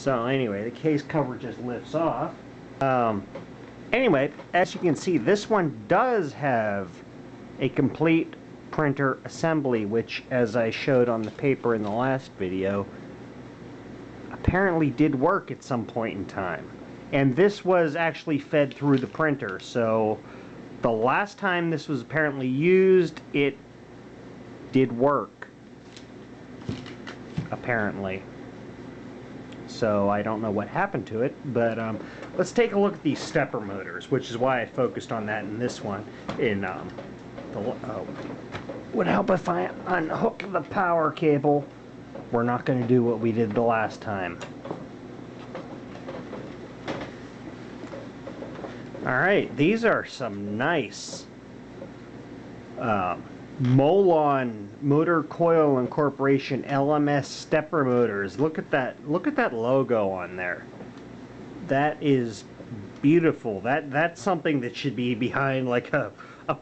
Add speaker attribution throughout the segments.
Speaker 1: So anyway, the case cover just lifts off. Anyway, as you can see, this one does have a complete printer assembly, which, as I showed on the paper in the last video, apparently did work at some point in time. And this was actually fed through the printer, so the last time this was apparently used, it did work, apparently. So I don't know what happened to it, but let's take a look at these stepper motors, which is why I focused on that in this one. Would help if I unhook the power cable. We're not going to do what we did the last time. Alright, these are some nice Molon Motor Coil Incorporation LMS stepper motors. Look at that logo on there. That is beautiful. That's something that should be behind like a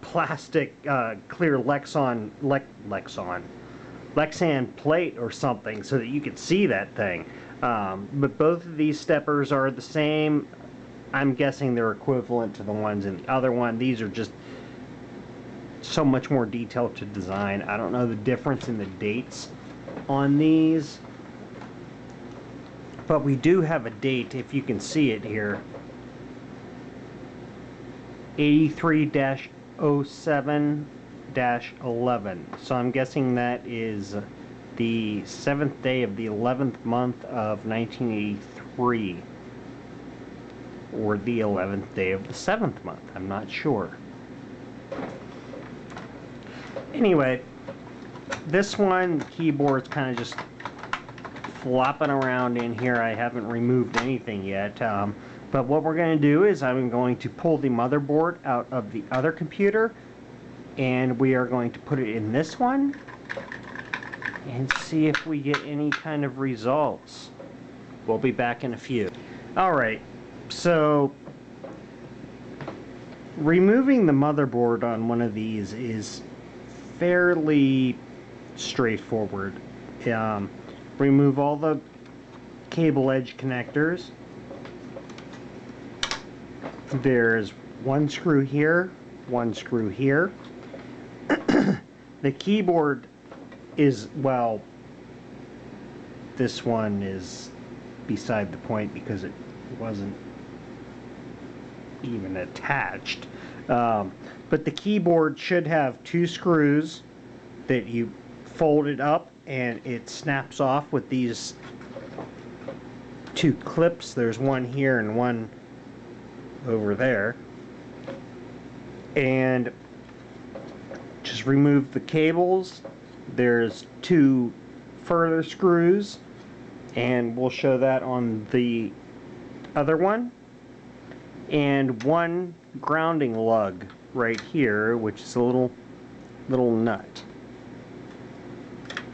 Speaker 1: plastic clear Lexan plate or something, so that you could see that thing. But both of these steppers are the same. I'm guessing they're equivalent to the ones in the other one. These are just so much more detailed to design. I don't know the difference in the dates on these, but we do have a date, if you can see it here, 83-07-11. So I'm guessing that is the 7th day of the 11th month of 1983, or the 11th day of the 7th month. I'm not sure. Anyway, this one, keyboard's kind of just flopping around in here. I haven't removed anything yet. But what we're going to do is I'm going to pull the motherboard out of the other computer, and we are going to put it in this one and see if we get any kind of results. We'll be back in a few. Alright, so removing the motherboard on one of these is fairly straightforward. Remove all the cable edge connectors. There's one screw here, one screw here. The keyboard is, well, this one is beside the point because it wasn't even attached. But the keyboard should have two screws that you fold it up and it snaps off with these two clips. There's one here and one over there. And just remove the cables. There's two further screws, and we'll show that on the other one. And one grounding lug right here, which is a little nut.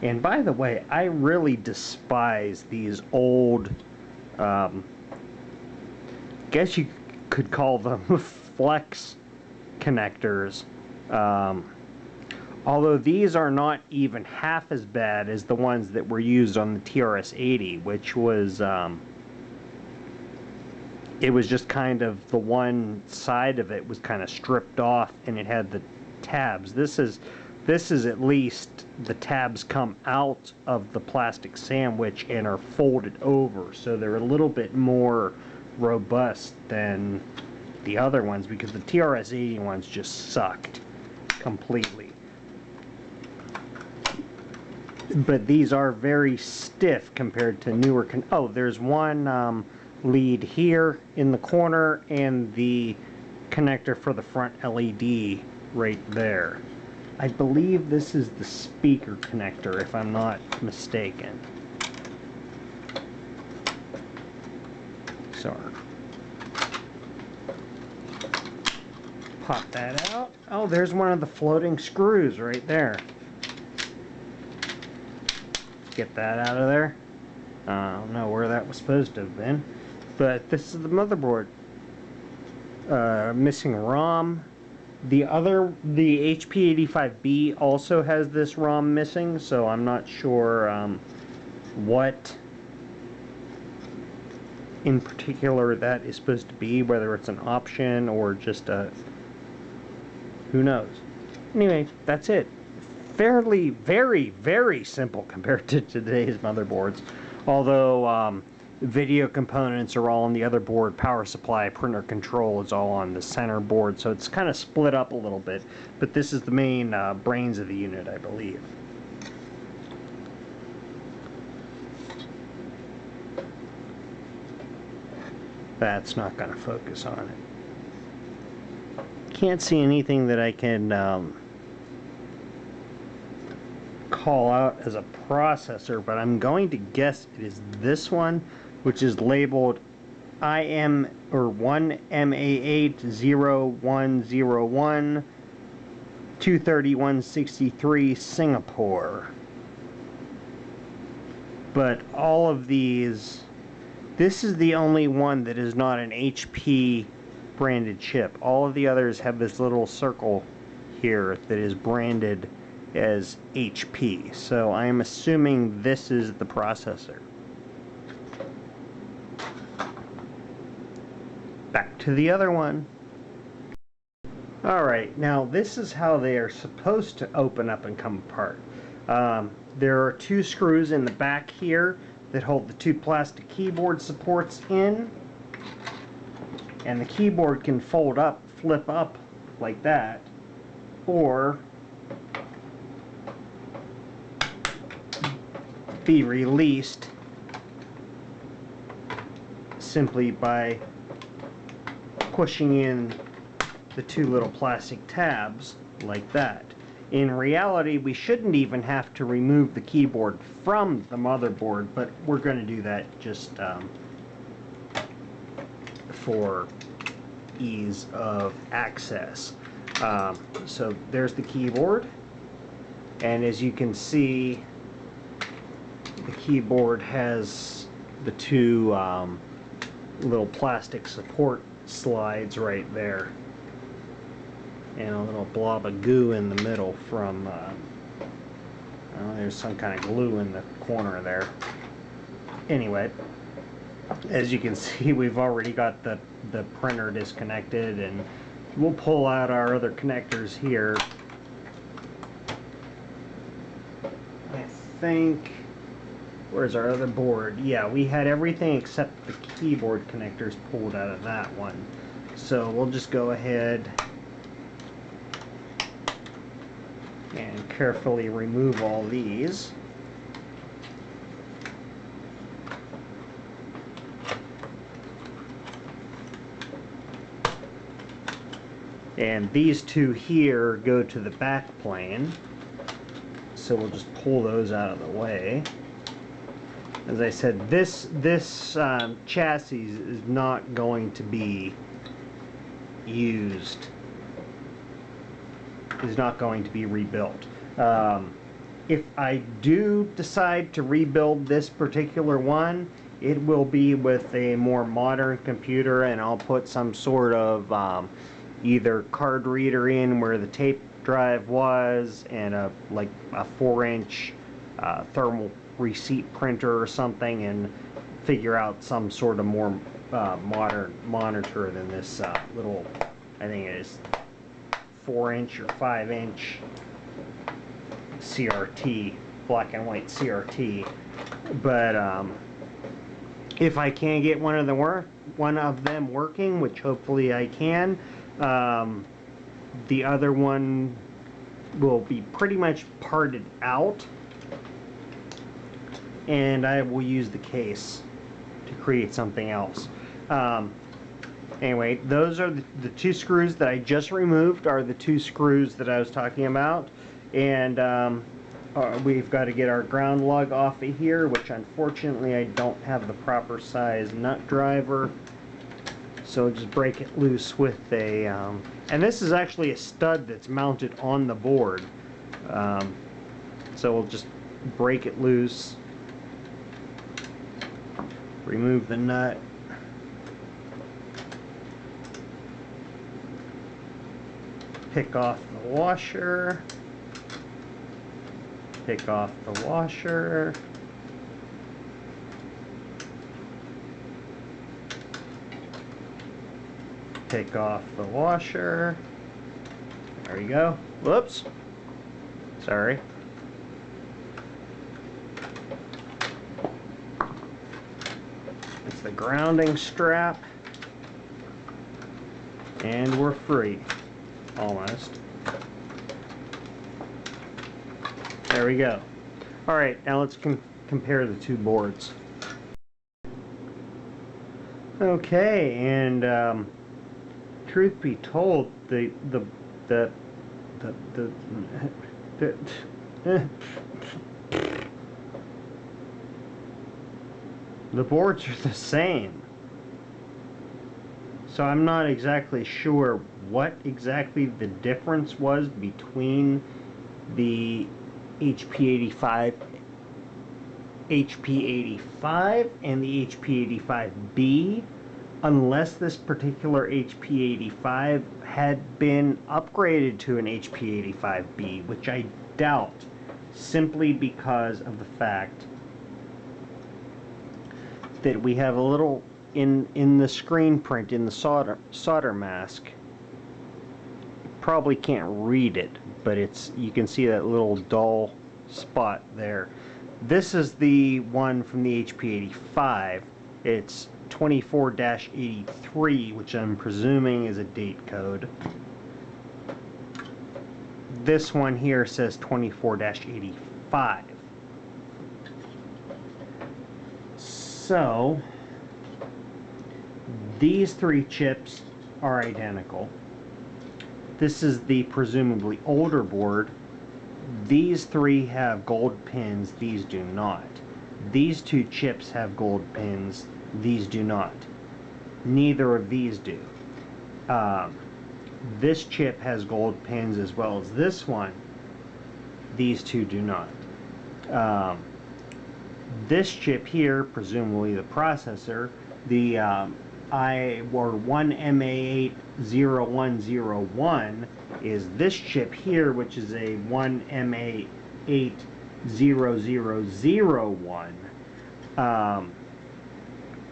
Speaker 1: And by the way, I really despise these old, guess you could call them flex connectors. Although these are not even half as bad as the ones that were used on the TRS-80, which was, it was just kind of the one side of it was kind of stripped off and it had the tabs. This is at least the tabs come out of the plastic sandwich and are folded over, so they're a little bit more robust than the other ones, because the TRS-80 ones just sucked completely. But these are very stiff compared to newer oh, there's one lead here in the corner and the connector for the front LED right there. I believe this is the speaker connector, if I'm not mistaken. Sorry. Pop that out. Oh, there's one of the floating screws right there. Get that out of there. I don't know where that was supposed to have been. But this is the motherboard. Missing ROM. The HP85B also has this ROM missing, so I'm not sure what in particular that is supposed to be, whether it's an option or just a, who knows. Anyway, that's it. Fairly, very simple compared to today's motherboards. Although video components are all on the other board, power supply, printer control is all on the center board, so it's kind of split up a little bit. But this is the main brains of the unit, I believe. That's not going to focus on it. Can't see anything that I can call out as a processor, but I'm going to guess it is this one, which is labeled IM or 1MA80101 23163 Singapore. But all of these, this is the only one that is not an HP branded chip. All of the others have this little circle here that is branded as HP. So I'm assuming this is the processor. Back to the other one. Alright, now this is how they are supposed to open up and come apart. There are two screws in the back here that hold the two plastic keyboard supports in, and the keyboard can fold up, flip up like that, or be released simply by pushing in the two little plastic tabs like that. In reality, we shouldn't even have to remove the keyboard from the motherboard, but we're going to do that just for ease of access. So there's the keyboard, and as you can see, the keyboard has the two little plastic support slides right there, and a little blob of goo in the middle from there's some kind of glue in the corner there. Anyway, as you can see, we've already got the printer disconnected, and we'll pull out our other connectors here. I think, where's our other board? Yeah, we had everything except the keyboard connectors pulled out of that one. So we'll just go ahead and carefully remove all these. And these two here go to the back plane, so we'll just pull those out of the way. As I said, this chassis is not going to be used, is not going to be rebuilt. If I do decide to rebuild this particular one, it will be with a more modern computer, and I'll put some sort of either card reader in where the tape drive was, and a 4-inch thermal receipt printer or something, and figure out some sort of more modern monitor than this little, I think it is 4-inch or 5-inch CRT, black and white CRT. But if I can get one of them working, which hopefully I can, the other one will be pretty much parted out, and I will use the case to create something else. Anyway, those are the two screws that I just removed, are the two screws that I was talking about. And we've got to get our ground lug off of here, which unfortunately I don't have the proper size nut driver. So just break it loose with a, and this is actually a stud that's mounted on the board. So we'll just break it loose, remove the nut, pick off the washer, pick off the washer, take off the washer. There we go. Whoops. Sorry. It's the grounding strap. And we're free. Almost. There we go. Alright, now let's compare the two boards. Okay, and truth be told, the boards are the same. So I'm not exactly sure what exactly the difference was between the HP85 and the HP85B, unless this particular HP85 had been upgraded to an HP85B, which I doubt, simply because of the fact that we have a little in the screen print, in the solder mask. Probably can't read it, but you can see that little dull spot there. This is the one from the HP85. It's 24-83, which I'm presuming is a date code. This one here says 24-85. So these three chips are identical. This is the presumably older board. These three have gold pins, these do not. These two chips have gold pins, these do not. Neither of these do. This chip has gold pins as well as this one. These two do not. This chip here, presumably the processor, the1MA80101 is this chip here, which is a 1MA80001.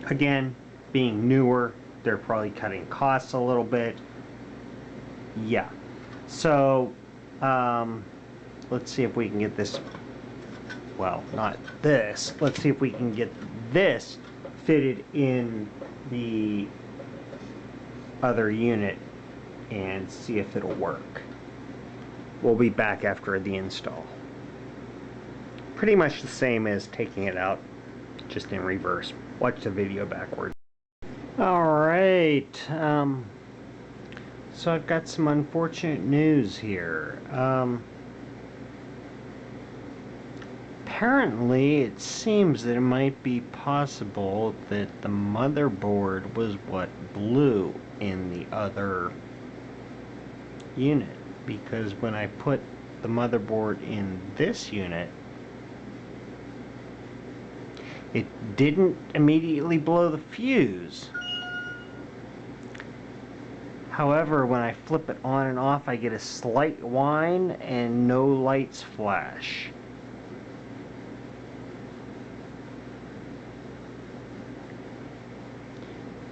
Speaker 1: Again, being newer, they're probably cutting costs a little bit. Yeah. So, let's see if we can get this, well, not this, let's see if we can get this fitted in the other unit and see if it'll work. We'll be back after the install. Pretty much the same as taking it out, just in reverse. Watch the video backwards. Alright, so I've got some unfortunate news here. Apparently, it seems that it might be possible that the motherboard was what blew in the other unit, because when I put the motherboard in this unit, it didn't immediately blow the fuse. However, when I flip it on and off, I get a slight whine and no lights flash.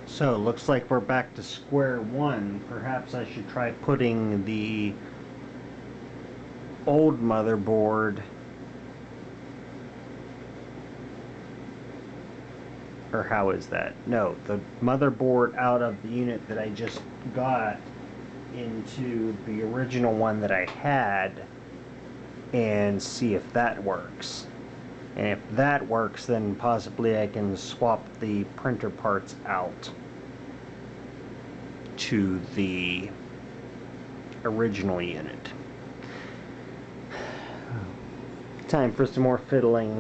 Speaker 1: So, it looks like we're back to square one. Perhaps I should try putting the old motherboard, or how is that? No, the motherboard out of the unit that I just got into the original one that I had and see if that works. And if that works, then possibly I can swap the printer parts out to the original unit. Time for some more fiddling.